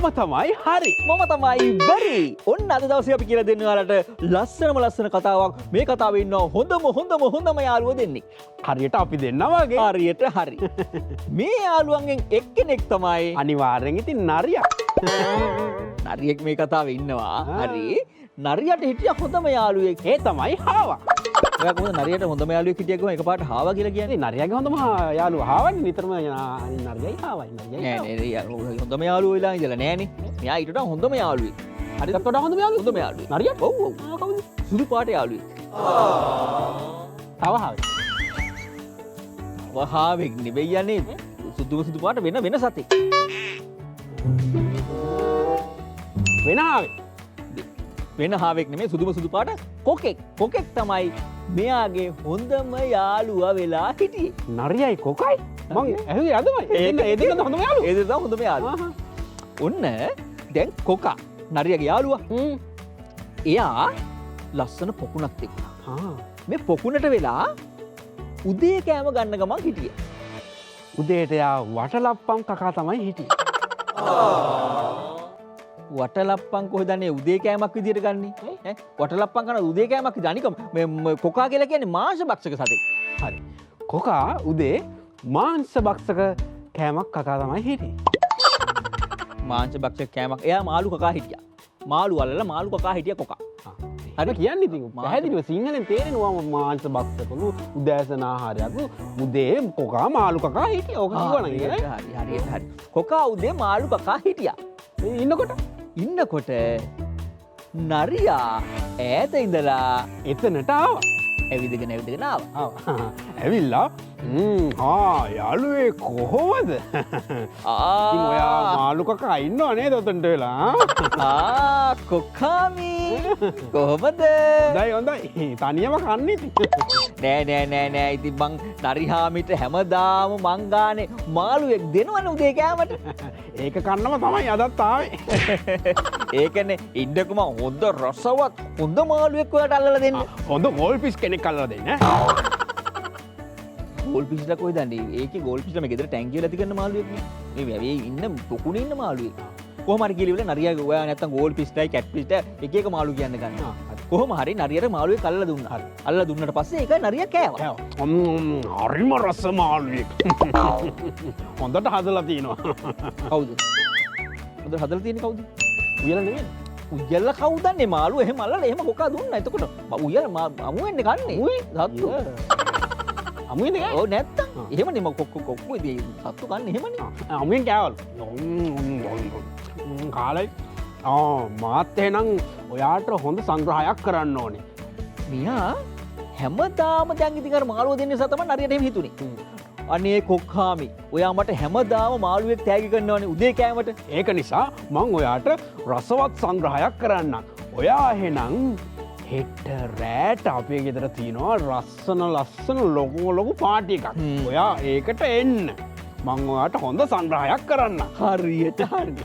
මම තමයි හරි. මම තමයි බැරි. ඔන්න අද දවසේ අපි කියලා දෙන්න ඔයාලට ලස්සන කතාවක්. මේ කතාවේ ඉන්නවා හොඳම යාළුවෝ දෙන්නේ. හරියට අපි දෙන්න වගේ. හරියට හරි. මේ යාළුවන්ගෙන් එක්කෙනෙක් තමයි අනිවාර්යෙන් ඉතින් නරියා. නරියෙක් මේ කතාවේ ඉන්නවා. හරි. නරියට හිටිය හොඳම යාළුවෙක්. ඒ තමයි හාවා. ඔයා කොහොමද නරියට හොඳම යාළුවෙක් හිටිය ගමන් එකපාරට හාවා කියලා කියන්නේ? නරියාගේ හොඳම යාළුවා හාවන්නේ නිතරම නරියයි හාවයි. නෑ හොඳම යාළුවෝ වෙලා ඉඳලා නෑනේ. මෙයා ඊට වඩා හොඳම යාළුවෙක්. හරියට වඩා හොඳම යාළුවා. හොඳම යාළුවෙක්. නරියා? ඔව් ඔව්. කවුද? සුදු පාට යාළුවෙක්. තව හාවෙක්. වහාවෙක් නෙවෙයි යන්නේ. සුදු පාට වෙන සතෙක්. වෙන හාවෙක්. වෙන හාවෙක් නෙමෙයි සුදු පාට කොකෙක්. කොකෙක් තමයි මෙයාගේ හොඳම යාළුවා වෙලා හිටියේ. නරියයි කොකයි? මං ඇහුවේ අදමයි. ඒ දෙක හොඳම යාළුවා. ඒ දෙක තමයි හොඳම යාළුවා. ඔන්න දැන් කොකා නරියගේ යාළුවා. එයා ලස්සන පොකුණක් තිබුණා. මේ පොකුණට වෙලා උදේ කෑම ගන්න ගමන් හිටියේ. උදේට යා වටලප්පම් කකා තමයි හිටියේ. වටලප්පන් කොහෙදන්නේ උදේ කෑමක් විදියට ගන්නේ? ඈ වටලප්පන් කන උදේ කෑමක් විදියට අනික මේ කොකා කියලා කියන්නේ මාංශ භක්ෂක සතෙක්. හරි. කොකා උදේ මාංශ භක්ෂක කෑමක් කකා තමයි හිටියේ. මාංශ භක්ෂක කෑමක්. එයා මාළු කකා හිටියා. මාළු අල්ලලා මාළු කකා හිටියා කොකා. හරි කියන්නේ ඉතින් පැහැදිලිව සිංහලෙන් තේරෙනවා මාංශ භක්ෂකලු උදෑසන ආහාරයක්. උදේ කොකා මාළු කකා හිටියා. ඕක කිව්වනම් හරි. කොකා උදේ මාළු කකා හිටියා. ඉන්නකොට නරියා ඈත ඉඳලා එතනට ආවා. ඇවිදගෙන ආවා. ඇවිල්ලා යාළුවේ කොහොමද? ඉතින් ඔයා මාළු කකා ඉන්නව නේද ඔතනට වෙලා? කොකාමි කොහොමද? හොඳයි. තනියම කන්නේ ඉතින්. නෑ. ඉතින් මං නරිහාමිට හැමදාම මං ගානේ මාළුවෙක් දෙනවනේ උදේ කෑමට. ඒක කන්නම තමයි අදත් ආවේ. ඒකනේ ඉන්නකම හොඳ රසවත් හොඳ මාළුවෙක් ඔයාට අල්ලලා දෙන්න. හොඳ ගෝල් පිස් කෙනෙක් අල්ලලා දෙන්න. ගෝල් පිස්ලා කොහෙද දන්නේ? ඒකේ ගෝල් පිස්ලා මේ ගෙදර ටැංකිය වල ඇති කරන මාළුවෙක් නේ. මේ වැවේ ඉන්න පොකුණේ ඉන්න මාළුවෙක්. කොහොම හරි කියලා නරියා ඔයා නැත්තම් ගෝල් පිස්ටයි කැට් පිස්ට එක එක මාළු කියන්න ගන්නවා. කොහොම හරි නරියට මාළුවෙක් අල්ලලා දුන්නා. අල්ලලා දුන්නට පස්සේ ඒක නරියා කෑවා. හරිම රස මාළුවෙක්. හොඳට හදලා තිනවා. කවුද? හොඳට හදලා තියෙන්නේ කවුද? උයලා නෙමෙයි. උයලා කවුදන්නේ මාළුව එහෙම අල්ලලා එහෙම කොකා දුන්නා. එතකොට උයලා අමු වෙන්නේ කන්නේ. උයි සත්තු. අමුවෙන්නේ කෑ? ඔව් නැත්තම්. එහෙමනේ කොක්කෝ ඉතින් සත්තු කන්නේ එහෙමනේ. අමුවෙන් කෑවලු. කාලයි. මාත් එහෙනම් ඔයාට හොඳ සංග්‍රහයක් කරන්න ඕනේ. මියා හැමදාම දැන් ඉතින් අර මාළුව දෙන්න නිසා තමයි නරියට එහෙම හිතුනේ. අනේ කොක්කාමි ඔයා මට හැමදාම මාළුවෙක් තෑගි කරනවානේ උදේ කෑමට. ඒක නිසා මං ඔයාට රසවත් සංග්‍රහයක් කරන්නම්. ඔයා එහෙනම් හෙට රෑට අපේ ගෙදර තියෙනවා ලස්සන ලොකු පාටි එකක්. ඔයා ඒකට එන්න. මං ඔයාට හොඳ සංග්‍රහයක් කරන්න. හරියට හරි.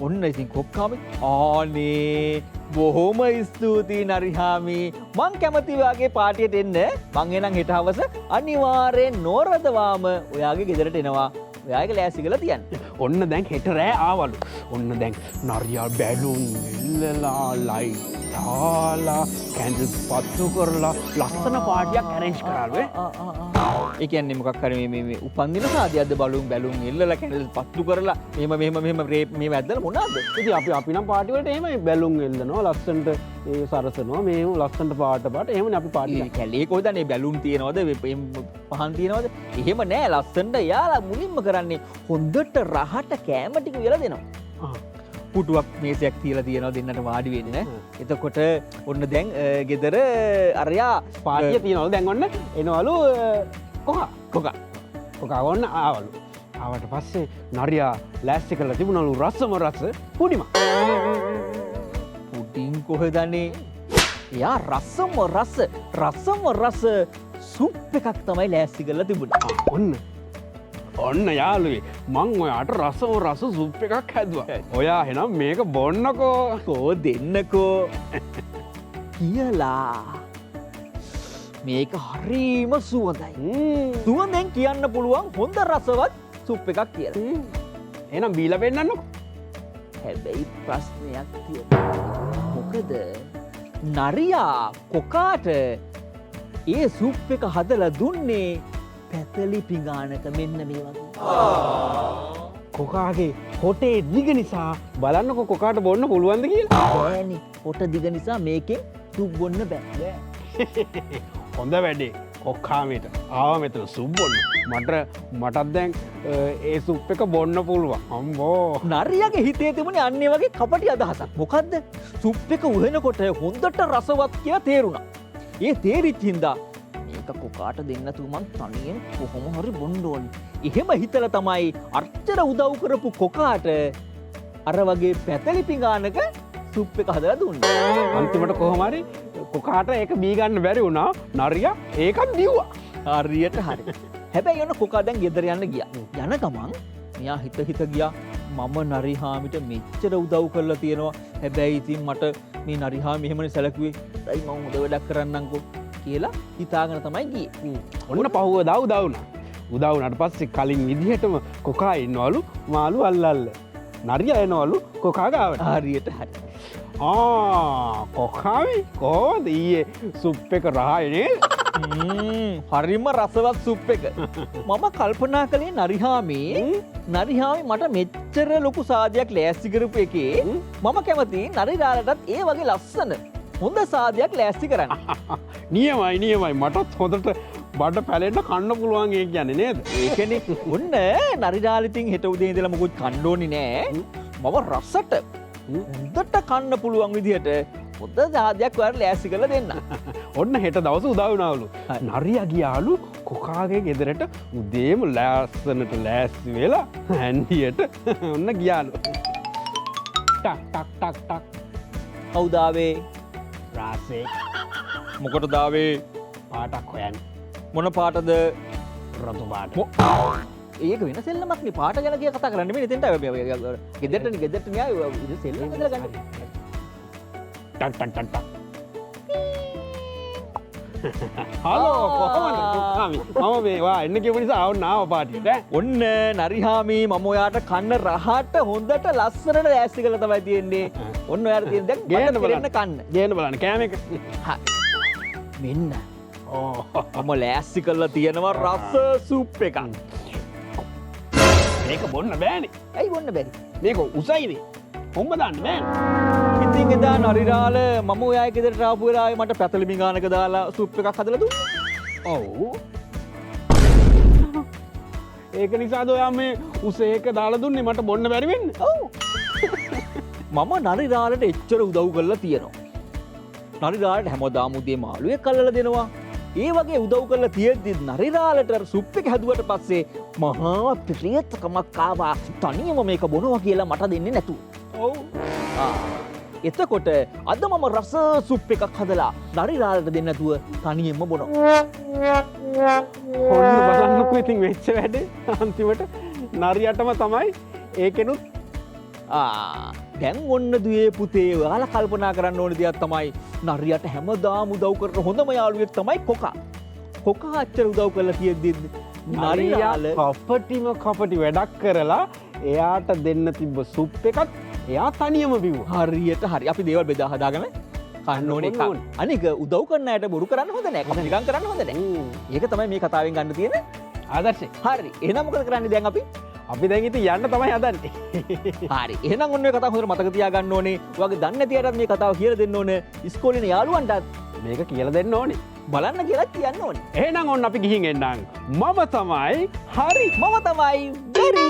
ඔන්න ඉතින් කොක්කාමි ආනේ බොහොම ස්තුතියි නරිහාමි. මං කැමති ඔයාගේ පාටියට එන්න. මං එනං හෙට හවස අනිවාර්යෙන් නොරදවාම ඔයාගේ ගෙදරට එනවා. ඔයාගේ ලෑස්ති කරලා තියන්න. ඔන්න දැන් හෙට රෑ ආවලු. ඔන්න දැන් නරියා බැලුම් එල්ලලා ලයිට් දාලා කැන්ඩල්ස් පත්තු කරලා ලස්සන පාටියක් ඇරේන්ජ් කරාලු. ඒ කියන්නේ මොකක් හරි මේ උපන්දින සාදියක්ද බැලුම් එල්ලලා කැන්ඩල්ස් පත්තු කරලා මෙහෙම රේප් මේ වැද්දලා මොනවාද? ඉතින් අපි නම් පාටි වලට එහෙම බැලුම් එල්ලනවා ලස්සනට ඒ සරසනවා මේ ලස්සනට පාට එහෙමනේ අපි පාටි කැලේ කොහෙද මේ බැලුම් තියනවද පහන් තියනවද? එහෙම නෑ ලස්සනට යාලා මුලින්ම කරන්නේ හොඳට රහට කෑම ටික වියලා දෙනවා. පුටුවක් මේසයක් තියලා තියෙනවා දෙන්නට වාඩි වෙන්න. එතකොට ඔන්න දැන් ගෙදර අරයා පාටිය තියනවලු. දැන් ඔන්න එනවලු කොකා ඔන්න ආවලු. ආවට පස්සේ නරියා ලෑස්ති කරලා තිබුණලු රසම රස පුඩිම. පුඩින් කොහෙදනේ? එයා රසම රස සුප් එකක් තමයි ලෑස්ති කරලා තිබුණේ. ඔන්න යාළුවේ මං ඔයාට රසම රස සුප් එකක් හැදුවා. ඔයා එහෙනම් මේක බොන්නකෝ දෙන්නකෝ කියලා. මේක හරිම සුවඳයි. සුවඳෙන් කියන්න පුළුවන් හොඳ රසවත් සුප් එකක් කියලා. එහෙනම් බීලා පෙන්නන්නකෝ. හැබැයි ප්‍රශ්නයක් තියෙනවා. මොකද නරියා කොකාට ඒ සුප් එක හදලා දුන්නේ පැතලි පිඟානක මෙන්න මේ වගේ. කොකාගේ හොටේ දිග නිසා බලන්නකො කොකාට බොන්න පුළුවන්ද කියලා. බෑනේ. හොට දිග නිසා මේකෙන් සුප් බොන්න බෑ. හොඳ වැඩේ කොක්කාමට ආව මෙතන සුප් බොන්න. මටත් දැන් ඒ සුප් එක බොන්න පුළුවන්. අම්බෝ. නරියාගේ හිතේ තිබුණේ අන්න ඒ වගේ කපටි අදහසක්. මොකද්ද? සුප් එක උහෙනකොට හොඳට රසවත් කියලා තේරුණා. ඒ තේරිච්ච හින්දා මේක කොකාට දෙන්න තුමන් තනියෙන් කොහොම හරි බොන්න ඕනි. එහෙම හිතලා තමයි අච්චර උදව් කරපු කොකාට අර වගේ පැතලි පිඟානක සුප් එක හදලා දුන්නේ. අන්තිමට කොහොම හරි කොකාට ඒක බී ගන්න බැරි වුණා. නරියා ඒකත් දිව්වා. හරියට හරි. හැබැයි ඔන්න කොකා දැන් ගෙදර යන්න ගියා. යන ගමන් මෙයා හිත ගියා මම නරිහාමිට මෙච්චර උදව් කරලා තියෙනවා. හැබැයි ඉතින් මට මේ නරිහාමි එහෙමනේ සැලකුවේ. දැන් මම හොඳ වැඩක් කරන්නම්කෝ කියලා හිතාගෙන තමයි ගියේ. ඔන්න පහුවදා උදා වුණා. උදා වුණාට පස්සේ කලින් විදිහටම කොකා ඉන්නවලු මාළු අල්ලල්ල. නරියා එනවලු කොකා ගාවට. හරියට හරි. කොකාමි කොහොමද ඊයේ සුප් එක රහයි නේද? හරිම රසවත් සුප් එක. මම කල්පනා කළේ නරිහාමි මට මෙච්චර ලොකු සාදයක් ලෑස්ති කරපු එකේ මම කැමති නරිරාලටත් ඒ වගේ ලස්සන හොඳ සාදයක් ලෑස්ති කරන්න. නියමයි මටත් හොඳට බඩ පැලෙන්න කන්න පුළුවන් ඒ කියන්නේ නේද? ඒකනේ. ඔන්න නරිරාලිතින් හෙට උදේ ඉඳලා මොකුත් කන්න ඕනේ නෑ. මම රසට හොඳට කන්න පුළුවන් විදිහට හොඳ සාදයක් ඔයාලට ලෑස්ති කරලා දෙන්න. ඔන්න හෙට දවස උදා වුණාලු. නරියා ගියාලු කොකාගේ ගෙදරට උදේම ලෑස්සනට ලෑස්ති වෙලා හැන්දියට ඔන්න ගියාලු. ටක්. කවුද ආවේ? රාසේ. මොකටද ආවේ? පාටක් හොයන්න. මොන පාටද? රතු පාට. ඒක වෙන සෙල්ලමක් නේ. පාට ගැන කිය කතා කරන්න මේ එතෙන්ට ගෙදරට න්යාය ඉතින් සෙල්ලම ඉදලා ගන්න. ටක්. හලෝ කොහොමද කොකාමි? මම මේවා එන්න කියපු නිසා ආවොත් ආව පාටියට. ඔන්න නරිහාමි මම ඔයාට කන්න රහට හොඳට ලස්සනට ලෑස්ති කරලා තමයි තියෙන්නේ. ඔන්න ඔයාට තියෙන දැන් ගේන්න බලන්න කන්න. ගේන්න බලන්න කෑම එක. මෙන්න. මම ලෑස්ති කරලා තියෙනවා රස සුප් එකක්. මේක බොන්න බෑනේ. ඇයි බොන්න බැරි? මේක උසයිනේ. හොම්බ දාන්න බෑනේ. ඉතින් එදා නරිරාල මම ඔයාගේ ගෙදරට ආපු වෙලාවේ මට පැතලි මිගානක දාලා සුප් එකක් හදලා දුන්නා. ඔව්. ඒක නිසාද ඔයා මේ උසේක දාලා දුන්නේ මට බොන්න බැරි වෙන්නේ? ඔව්. මම නරිරාලට එච්චර උදව් කරලා තියෙනවා. නරිරාලට හැමදාම උදේ මාළුවෙක් අල්ලලා දෙනවා. ඒ වගේ උදව් කරලා තියෙද්දි නරිරාලට සුප් එක හැදුවට පස්සේ මහා ප්‍රියතකමක් ආවා. තනියම මේක බොනවා කියලා මට දෙන්නේ නැතුව. ඔව්. එතකොට අද මම රස සුප් එකක් හදලා නරිරාලට දෙන්න නැතුව තනියෙන්ම බොනවා. ඔන්න බලන්නකෝ ඉතින් වෙච්ච වැඩේ. අන්තිමට නරියටම තමයි ඒකෙනුත් දැන් ඔන්න දුවේ පුතේ ඔයාලා කල්පනා කරන්න ඕන දෙයක් තමයි නරියට හැමදාම උදව් කරන හොඳම යාළුවෙක් තමයි කොකා. කොකා අච්චර උදව් කරලා තියෙද්දි නරියාල කපටි වැඩක් කරලා එයාට දෙන්න තිබ්බ සුප් එකත් එයා තනියම බිව්වා. හරියට හරි. අපි දේවල් බෙදා හදාගෙන කන්න ඕනේ එකක්. අනික උදව් කරන අයට බොරු කරන්න හොඳ නැහැ. කපටිකම් කරන්න හොඳ නැහැ. ඒක තමයි මේ කතාවෙන් ගන්න තියෙන ආදර්ශය. හරි. එහෙනම් මොකද කරන්නේ දැන් අපි? අපි දැන් ඉතින් යන්න තමයි හදන්නේ. හරි. එහෙනම් ඔන්න ඔය කතාව හොඳට මතක තියාගන්න ඕනේ. ඔයාගේ දන්නේ නැති අයටත් මේ කතාව කියලා දෙන්න ඕනේ. ඉස්කෝලේ ඉන්න යාළුවන්ටත් මේක කියලා දෙන්න ඕනේ. බලන්න කියලා කියන්න ඕනේ. එහෙනම් ඔන්න අපි ගිහින් එන්නම්. මම තමයි හරි. මම තමයි බෙරි.